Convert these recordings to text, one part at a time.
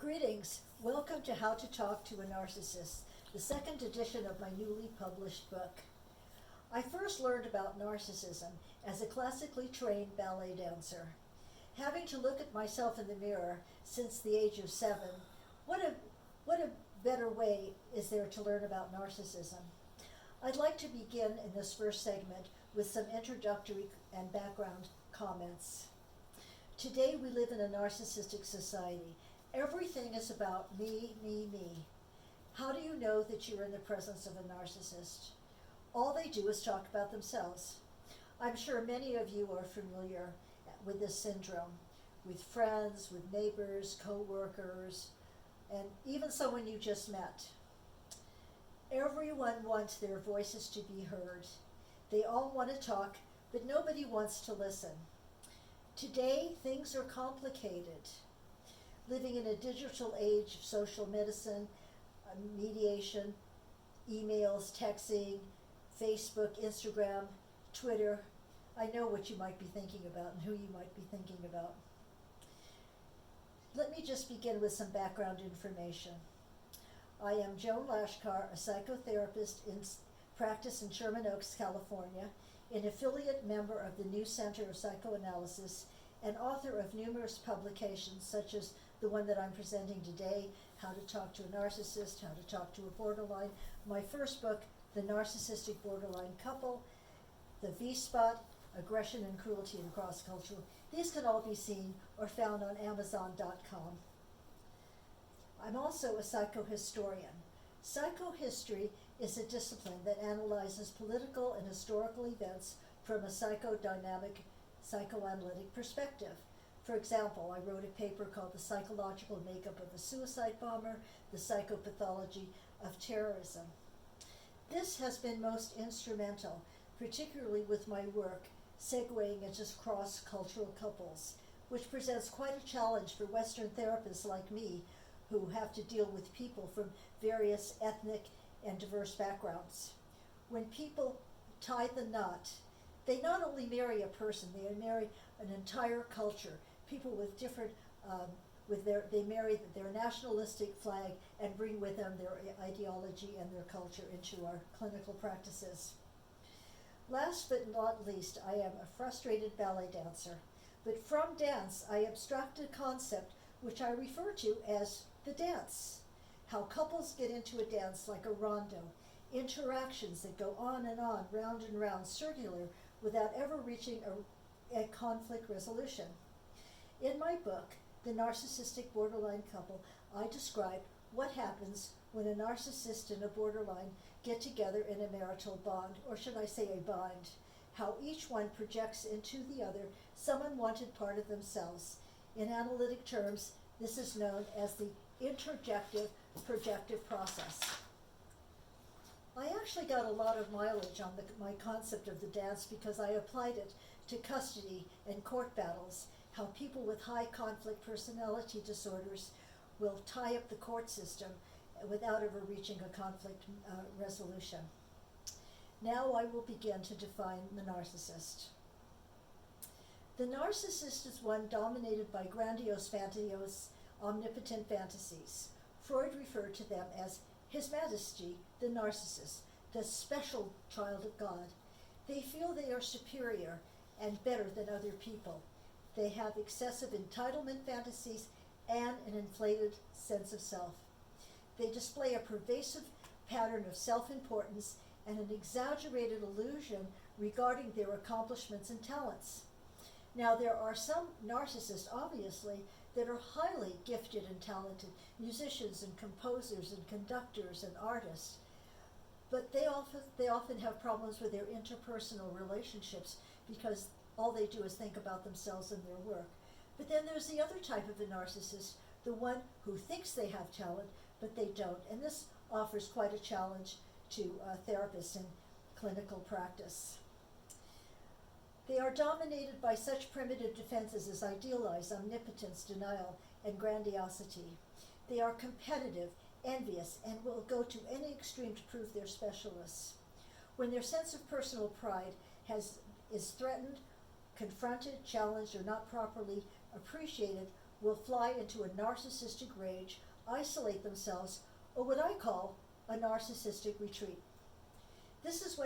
Greetings. Welcome to How to Talk to a Narcissist, the second edition of my newly published book. I first learned about narcissism as a classically trained ballet dancer. Having to look at myself in the mirror since the age of 7, what a better way is there to learn about narcissism? I'd like to begin in this first segment with some introductory and background comments. Today we live in a narcissistic society. Everything is about me, me, me. How do you know that you're in the presence of a narcissist? All they do is talk about themselves. I'm sure many of you are familiar with this syndrome, with friends, with neighbors, co-workers, and even someone you just met. Everyone wants their voices to be heard. They all want to talk, but nobody wants to listen. Today, things are complicated. Living in a digital age of social medicine, mediation, emails, texting, Facebook, Instagram, Twitter, I know what you might be thinking about and who you might be thinking about. Let me just begin with some background information. I am Joan Lachkar, a psychotherapist in practice in Sherman Oaks, California, an affiliate member of the New Center of Psychoanalysis, and author of numerous publications such as the one that I'm presenting today, How to Talk to a Narcissist, How to Talk to a Borderline, my first book, The Narcissistic Borderline Couple, The V-Spot, Aggression and Cruelty in Cross-Cultural. These can all be seen or found on Amazon.com. I'm also a psychohistorian. Psychohistory is a discipline that analyzes political and historical events from a psychodynamic, psychoanalytic perspective. For example, I wrote a paper called The Psychological Makeup of a Suicide Bomber, The Psychopathology of Terrorism. This has been most instrumental, particularly with my work segueing into cross-cultural couples, which presents quite a challenge for Western therapists like me who have to deal with people from various ethnic and diverse backgrounds. When people tie the knot, they not only marry a person, they marry an entire culture. People with different, they marry their nationalistic flag and bring with them their ideology and their culture into our clinical practices. Last but not least, I am a frustrated ballet dancer. But from dance, I abstract a concept which I refer to as the dance. How couples get into a dance like a rondo, interactions that go on, round and round, circular, without ever reaching a conflict resolution. In my book, The Narcissistic Borderline Couple, I describe what happens when a narcissist and a borderline get together in a marital bond, or should I say a bind, how each one projects into the other some unwanted part of themselves. In analytic terms, this is known as the interjective projective process. I actually got a lot of mileage on my concept of the dance because I applied it to custody and court battles, how people with high conflict personality disorders will tie up the court system without ever reaching a conflict resolution. Now I will begin to define the narcissist. The narcissist is one dominated by grandiose, omnipotent fantasies. Freud referred to them as His Majesty, the narcissist, the special child of God. They feel they are superior and better than other people. They have excessive entitlement fantasies and an inflated sense of self. They display a pervasive pattern of self-importance and an exaggerated illusion regarding their accomplishments and talents. Now, there are some narcissists, obviously, that are highly gifted and talented, musicians and composers and conductors and artists, but they often have problems with their interpersonal relationships because all they do is think about themselves and their work. But then there's the other type of a narcissist, the one who thinks they have talent, but they don't, and this offers quite a challenge to therapists in clinical practice. They are dominated by such primitive defenses as idealized omnipotence, denial, and grandiosity. They are competitive, envious, and will go to any extreme to prove they're specialists. When their sense of personal pride is threatened, confronted, challenged, or not properly appreciated, will fly into a narcissistic rage, isolate themselves, or what I call a narcissistic retreat. This is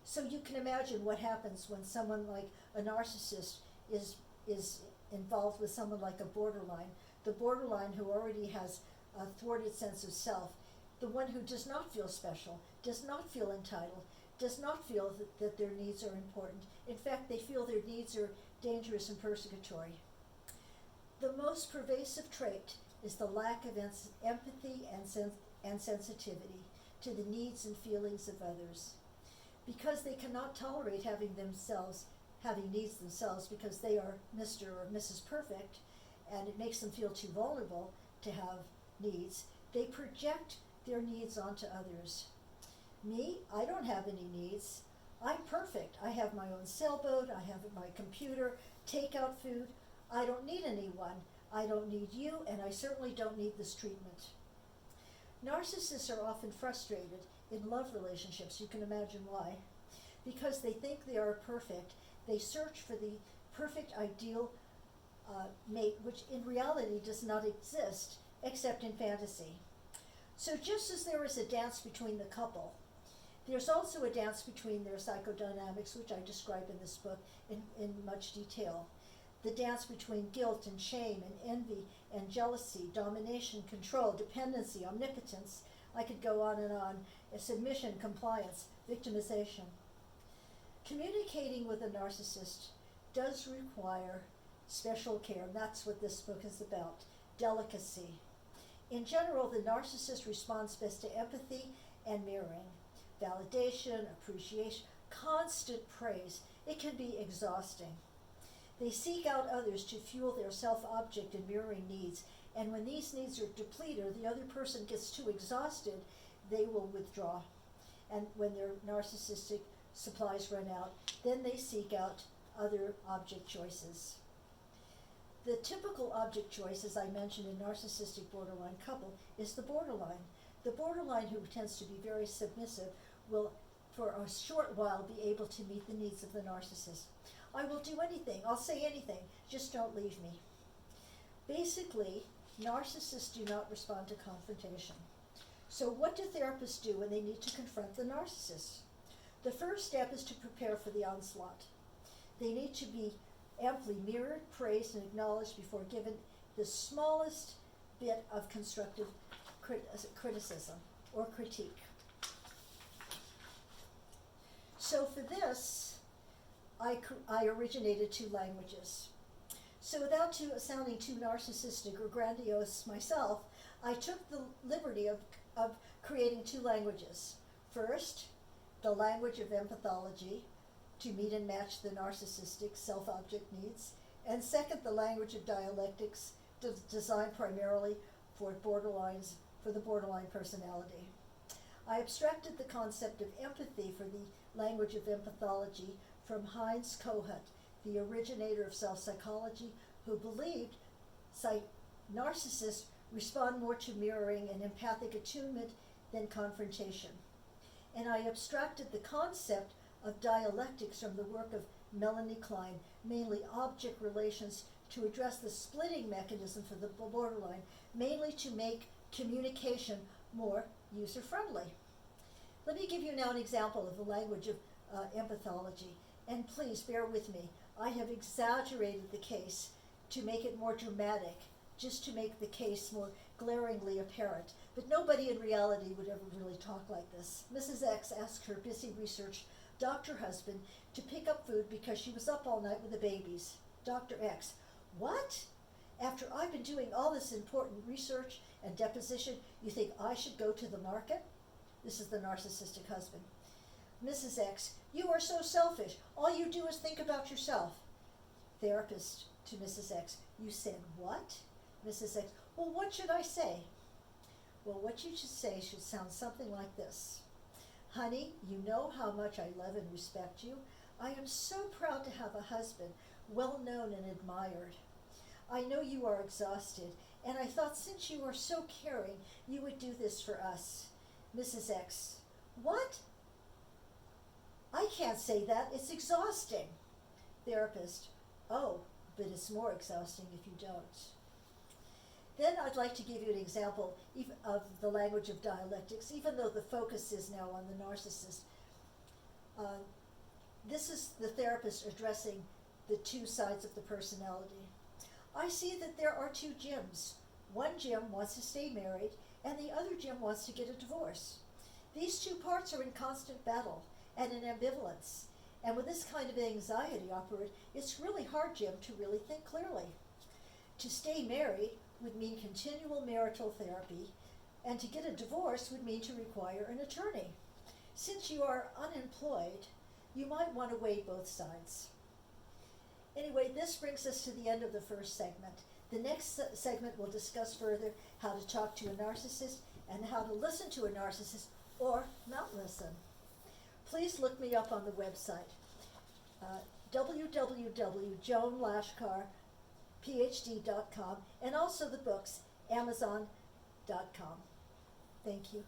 so you can imagine what happens when someone like a narcissist is involved with someone like a borderline. The borderline who already has a thwarted sense of self, the one who does not feel special, does not feel entitled, does not feel that their needs are important. In fact, they feel their needs are dangerous and persecutory. The most pervasive trait is the lack of empathy and sensitivity to the needs and feelings of others. Because they cannot tolerate having needs themselves because they are Mr. or Mrs. Perfect, and it makes them feel too vulnerable to have needs, they project their needs onto others. Me, I don't have any needs. I'm perfect. I have my own sailboat, I have my computer, takeout food. I don't need anyone. I don't need you, and I certainly don't need this treatment. Narcissists are often frustrated in love relationships. You can imagine why. Because they think they are perfect, they search for the perfect ideal mate, which in reality does not exist except in fantasy. So just as there is a dance between the couple, there's also a dance between their psychodynamics, which I describe in this book in much detail. The dance between guilt and shame and envy and jealousy, domination, control, dependency, omnipotence. I could go on and on. Submission, compliance, victimization. Communicating with a narcissist does require special care, and that's what this book is about, delicacy. In general, the narcissist responds best to empathy and mirroring, validation, appreciation, constant praise. It can be exhausting. They seek out others to fuel their self-object and mirroring needs, and when these needs are depleted or the other person gets too exhausted, they will withdraw. And when their narcissistic supplies run out, then they seek out other object choices. The typical object choice, as I mentioned in narcissistic borderline couple, is the borderline. The borderline, who tends to be very submissive, will for a short while be able to meet the needs of the narcissist. I will do anything, I'll say anything, just don't leave me. Basically, narcissists do not respond to confrontation. So what do therapists do when they need to confront the narcissist? The first step is to prepare for the onslaught. They need to be amply mirrored, praised, and acknowledged before given the smallest bit of constructive criticism or critique. So for this, I originated 2 languages. So without sounding too narcissistic or grandiose myself, I took the liberty of creating 2 languages. First, the language of empathology, to meet and match the narcissistic self-object needs. And second, the language of dialectics, designed primarily for the borderline personality. I abstracted the concept of empathy for the language of empathology from Heinz Kohut, the originator of self-psychology, who believed narcissists respond more to mirroring and empathic attunement than confrontation. And I abstracted the concept of dialectics from the work of Melanie Klein, mainly object relations, to address the splitting mechanism for the borderline, mainly to make communication more user-friendly. Let me give you now an example of the language of empathology, and please bear with me. I have exaggerated the case to make it more dramatic, just to make the case more glaringly apparent, but nobody in reality would ever really talk like this. Mrs. X asked her busy research doctor husband to pick up food because she was up all night with the babies. Dr. X: what? After I've been doing all this important research and deposition, you think I should go to the market? This is the narcissistic husband. Mrs. X: you are so selfish. All you do is think about yourself. Therapist to Mrs. X: you said what? Mrs. X: well, what should I say? Well, what you should say should sound something like this. Honey, you know how much I love and respect you. I am so proud to have a husband well known and admired. I know you are exhausted, and I thought since you are so caring, you would do this for us. Mrs. X: what? I can't say that. It's exhausting. Therapist: oh, but it's more exhausting if you don't. I'd like to give you an example of the language of dialectics, even though the focus is now on the narcissist. This is the therapist addressing the two sides of the personality. I see that there are two Jims. One Jim wants to stay married, and the other Jim wants to get a divorce. These two parts are in constant battle and in ambivalence. And with this kind of anxiety operate, it's really hard, Jim, to really think clearly. To stay married would mean continual marital therapy, and to get a divorce would mean to require an attorney. Since you are unemployed, you might want to weigh both sides. Anyway, this brings us to the end of the first segment. The next segment will discuss further how to talk to a narcissist and how to listen to a narcissist or not listen. Please look me up on the website, www.joanlachkarphd.com, and also the books, amazon.com. Thank you.